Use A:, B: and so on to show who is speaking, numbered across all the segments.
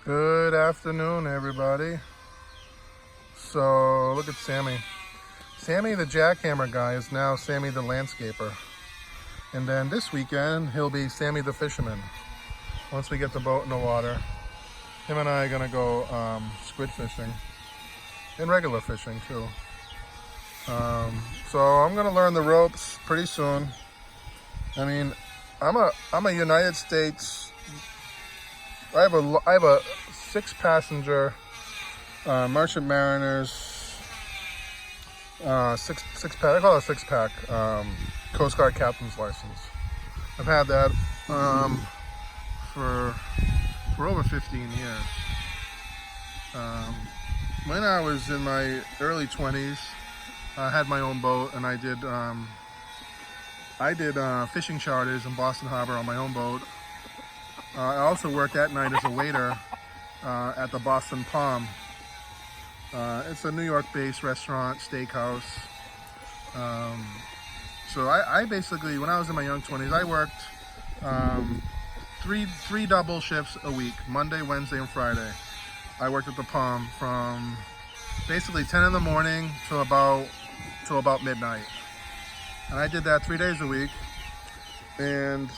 A: Good afternoon, everybody. So, look at Sammy. Sammy the jackhammer guy is now Sammy the landscaper. And then this weekend, he'll be Sammy the fisherman. Once we get the boat in the water, him and I are gonna go squid fishing. And regular fishing, too. So I'm gonna learn the ropes pretty soon. I mean, I'm a United States. I have a 6-passenger Merchant Mariners six pack. I call it a 6-pack Coast Guard captain's license. I've had that for over 15 years. When I was in my early 20s, I had my own boat, and I did fishing charters in Boston Harbor on my own boat. I also worked at night as a waiter at the Boston Palm. It's a New York-based restaurant, steakhouse. So I basically, when I was in my young 20s, I worked three double shifts a week, Monday, Wednesday, and Friday. I worked at the Palm from basically 10 in the morning to about midnight. And I did that 3 days a week. And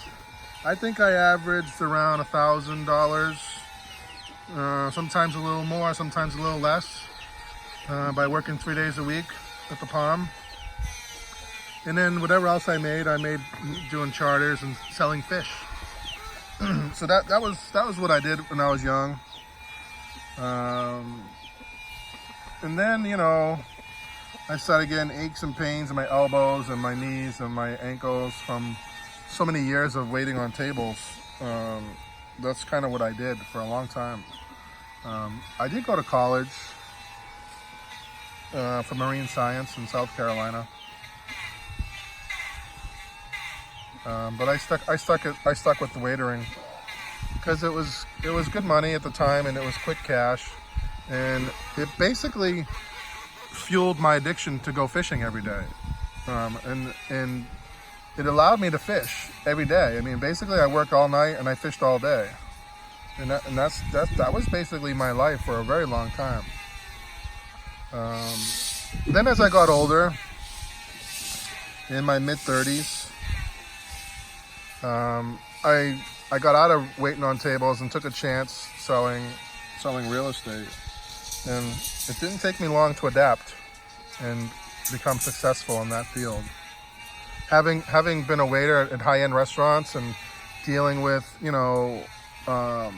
A: I think I averaged around $1,000, sometimes a little more, sometimes a little less, by working 3 days a week at the Palm. And then whatever else I made doing charters and selling fish. So that was what I did when I was young. And then, you know, I started getting aches and pains in my elbows and my knees and my ankles from so many years of waiting on tables. That's kind of what I did for a long time. I did go to college for marine science in South Carolina, but I stuck with the waitering because it was good money at the time, and it was quick cash, and it basically fueled my addiction to go fishing every day, and it allowed me to fish every day. I mean, basically, I worked all night and I fished all day, and that was basically my life for a very long time. Then, as I got older, in my mid-30s, I got out of waiting on tables and took a chance selling real estate, and it didn't take me long to adapt and become successful in that field. Having been a waiter at high-end restaurants and dealing with, a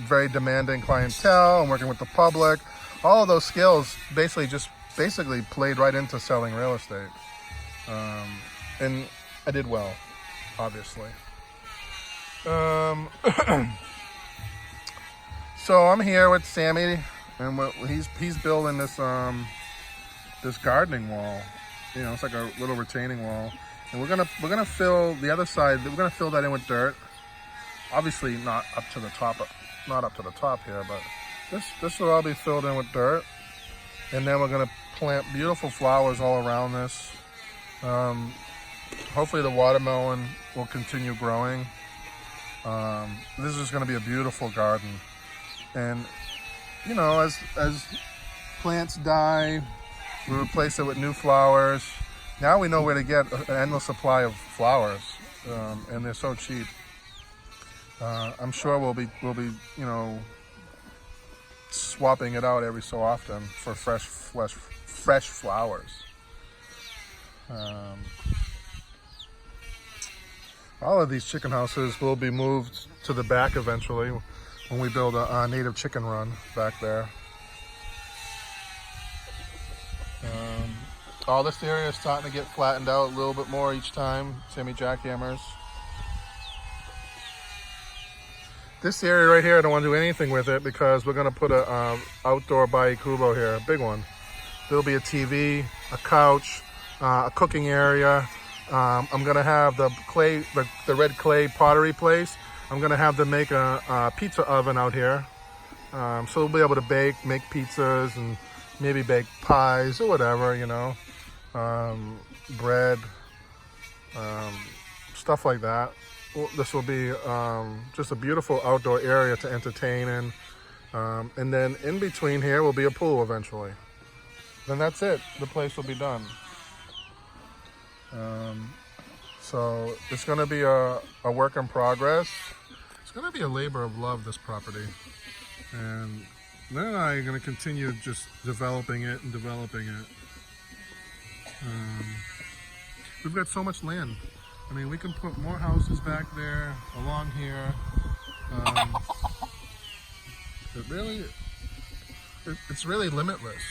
A: very demanding clientele and working with the public, all of those skills basically played right into selling real estate. And I did well, obviously. So I'm here with Sammy, and he's building this gardening wall. You know, it's like a little retaining wall, and we're gonna fill the other side. We're gonna fill that in with dirt. Obviously, not up to the top here, but this will all be filled in with dirt, and then we're gonna plant beautiful flowers all around this. Hopefully, the watermelon will continue growing. This is gonna be a beautiful garden, and you know, as plants die, we replace it with new flowers. Now we know where to get an endless supply of flowers, and they're so cheap. I'm sure we'll be swapping it out every so often for fresh flowers. All of these chicken houses will be moved to the back eventually when we build a native chicken run back there. All this area is starting to get flattened out a little bit more each time. Sammy jackhammers. This area right here, I don't want to do anything with it because we're going to put a outdoor Baikubo here, a big one. There'll be a TV, a couch, a cooking area. I'm going to have the red clay pottery place. I'm going to have them make a pizza oven out here. So we'll be able to make pizzas and maybe bake pies or whatever, bread, stuff like that. this will be just a beautiful outdoor area to entertain in. And then in between here will be a pool eventually. Then that's it. The place will be done. So it's going to be a work in progress. It's going to be a labor of love, this property. And Lynn and I are going to continue just developing it and developing it. We've got so much land. I mean, we can put more houses back there, along here. It's really limitless.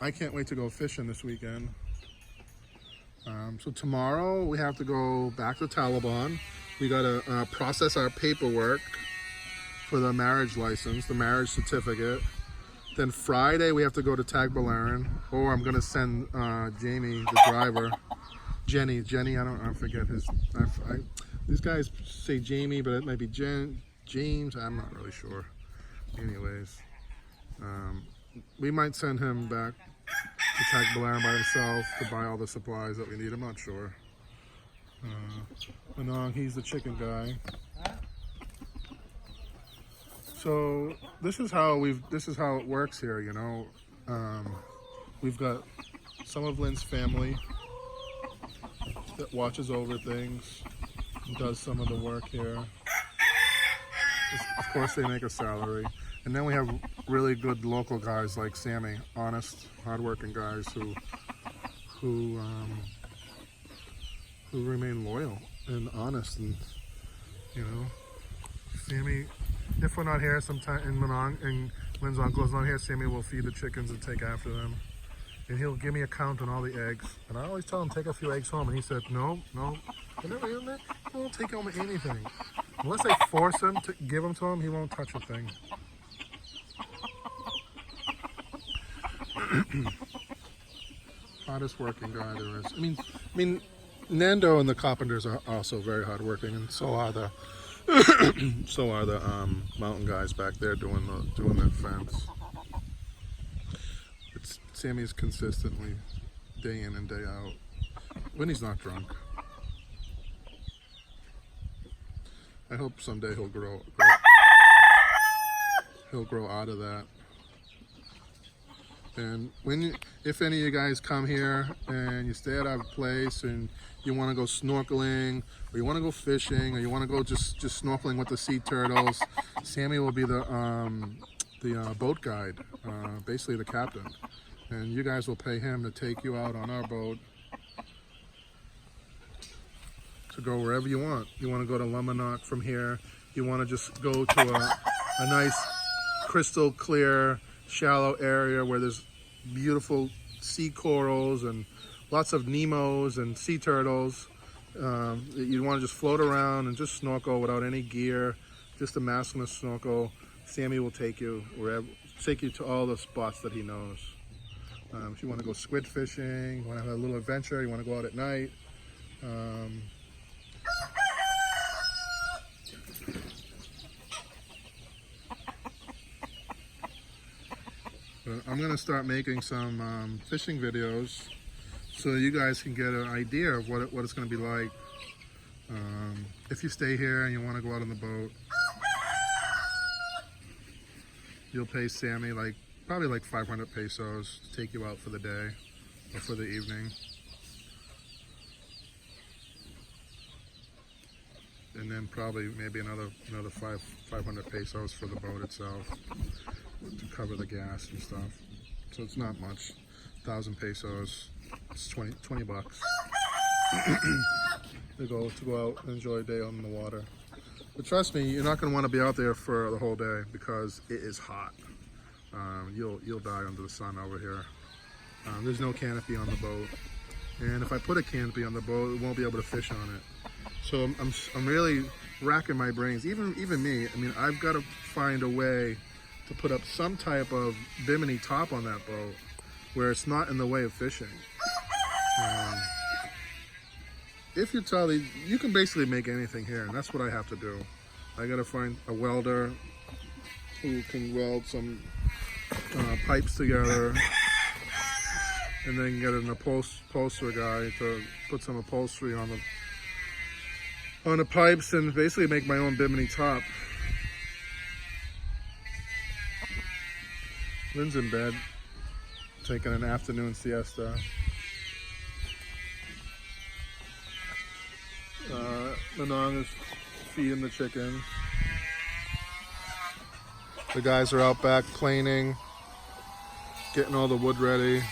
A: I can't wait to go fishing this weekend. So tomorrow we have to go back to Taliban. We gotta process our paperwork for the marriage license, the marriage certificate. Then Friday we have to go to Tagbilaran, or I'm gonna send Jamie, the driver, Jenny. I forget his. These guys say Jamie, but it might be James. I'm not really sure. Anyways, we might send him back to Tagbilaran by himself to buy all the supplies that we need. I'm not sure. Manong, he's the chicken guy. So this is how it works here, you know. We've got some of Lynn's family that watches over things and does some of the work here. Of course, they make a salary. And then we have really good local guys like Sammy, honest, hardworking guys who remain loyal and honest. And you know, Sammy, if we're not here sometime in Manong and Lynn's uncle's not here, Sammy will feed the chickens and take after them. And he'll give me a count on all the eggs. And I always tell him, take a few eggs home. And he said, no. Whenever he won't take home anything. Unless I force him to give them to him, he won't touch a thing. Hardest working guy there is. I mean, Nando and the carpenters are also very hardworking, and so are the mountain guys back there doing that fence. Sammy's consistently day in and day out when he's not drunk. I hope someday he'll grow out of that. And if any of you guys come here and you stay at our place and you want to go snorkeling, or you want to go fishing, or you want to go just snorkeling with the sea turtles, Sammy will be the boat guide, basically the captain. And you guys will pay him to take you out on our boat to go wherever you want. You want to go to Lemonok from here. You want to just go to a nice crystal clear shallow area where there's beautiful sea corals and lots of Nemos and sea turtles. You want to just float around and just snorkel without any gear, just a mask and a snorkel. Sammy will take you to all the spots that he knows. If you want to go squid fishing, you want to have a little adventure, you want to go out at night. I'm going to start making some fishing videos so you guys can get an idea of what it's going to be like. If you stay here and you want to go out on the boat, you'll pay Sammy probably like 500 pesos to take you out for the day or for the evening. And then probably maybe another 500 pesos for the boat itself to cover the gas and stuff. So it's not much. 1,000 pesos. It's 20 bucks to go out and enjoy a day on the water. But trust me, you're not going to want to be out there for the whole day because it is hot. You'll die under the sun over here. There's no canopy on the boat, and if I put a canopy on the boat, we won't be able to fish on it. So I'm really racking my brains. Even me. I mean, I've got to find a way to put up some type of bimini top on that boat where it's not in the way of fishing. If you tell me, you can basically make anything here, and that's what I have to do. I got to find a welder who can weld some pipes together and then get an upholsterer guy to put some upholstery on the pipes and basically make my own bimini top. Lynn's in bed, taking an afternoon siesta. Manon is feeding the chickens. The guys are out back planing, getting all the wood ready.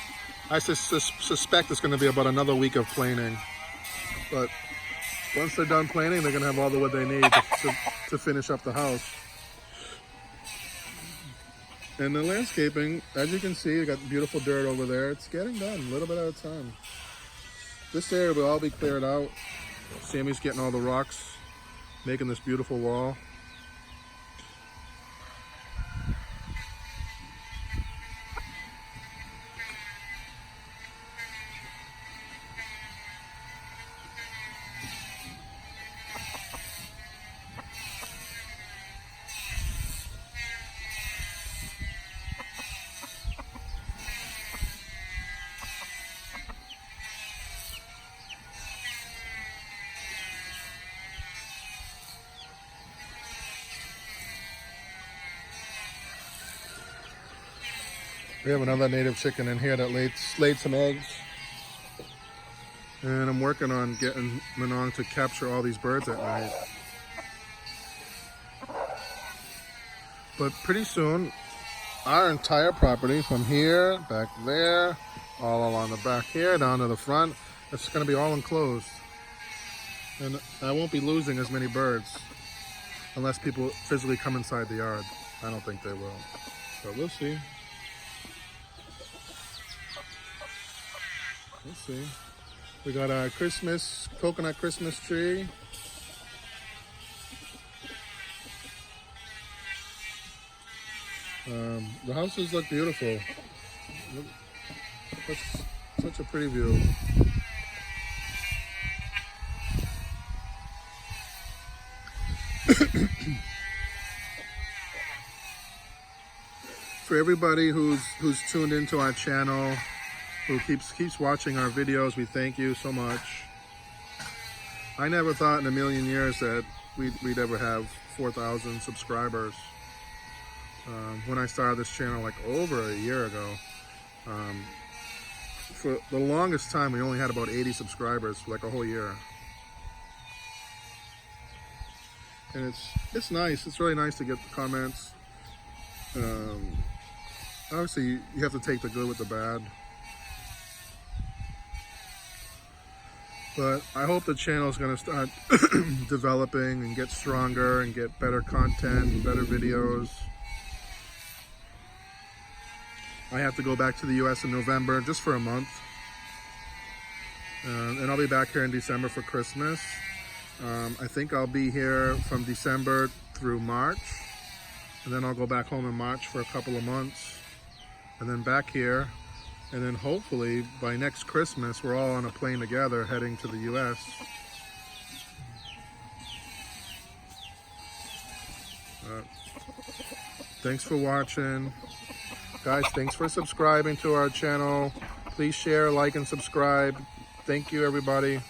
A: I suspect it's going to be about another week of planing, but once they're done planing, they're going to have all the wood they need to finish up the house. And the landscaping, as you can see, you got beautiful dirt over there. It's getting done a little bit at a time. This area will all be cleared out. Sammy's getting all the rocks, making this beautiful wall. We have another native chicken in here that laid some eggs. And I'm working on getting Manon to capture all these birds at night. But pretty soon, our entire property from here, back there, all along the back here, down to the front, it's going to be all enclosed. And I won't be losing as many birds unless people physically come inside the yard. I don't think they will, but we'll see. We'll see. We got our coconut Christmas tree. The houses look beautiful. That's such a pretty view. For everybody who's tuned into our channel, who keeps watching our videos, we thank you so much. I never thought in a million years that we'd ever have 4,000 subscribers. When I started this channel like over a year ago, for the longest time we only had about 80 subscribers for like a whole year. And it's nice. It's really nice to get the comments. Obviously, you have to take the good with the bad. But I hope the channel is going to start developing and get stronger and get better content and better videos. I have to go back to the US in November just for a month. And I'll be back here in December for Christmas. I think I'll be here from December through March. And then I'll go back home in March for a couple of months. And then back here. And then hopefully by next Christmas, we're all on a plane together heading to the US. Thanks for watching. Guys, thanks for subscribing to our channel. Please share, like, and subscribe. Thank you, everybody.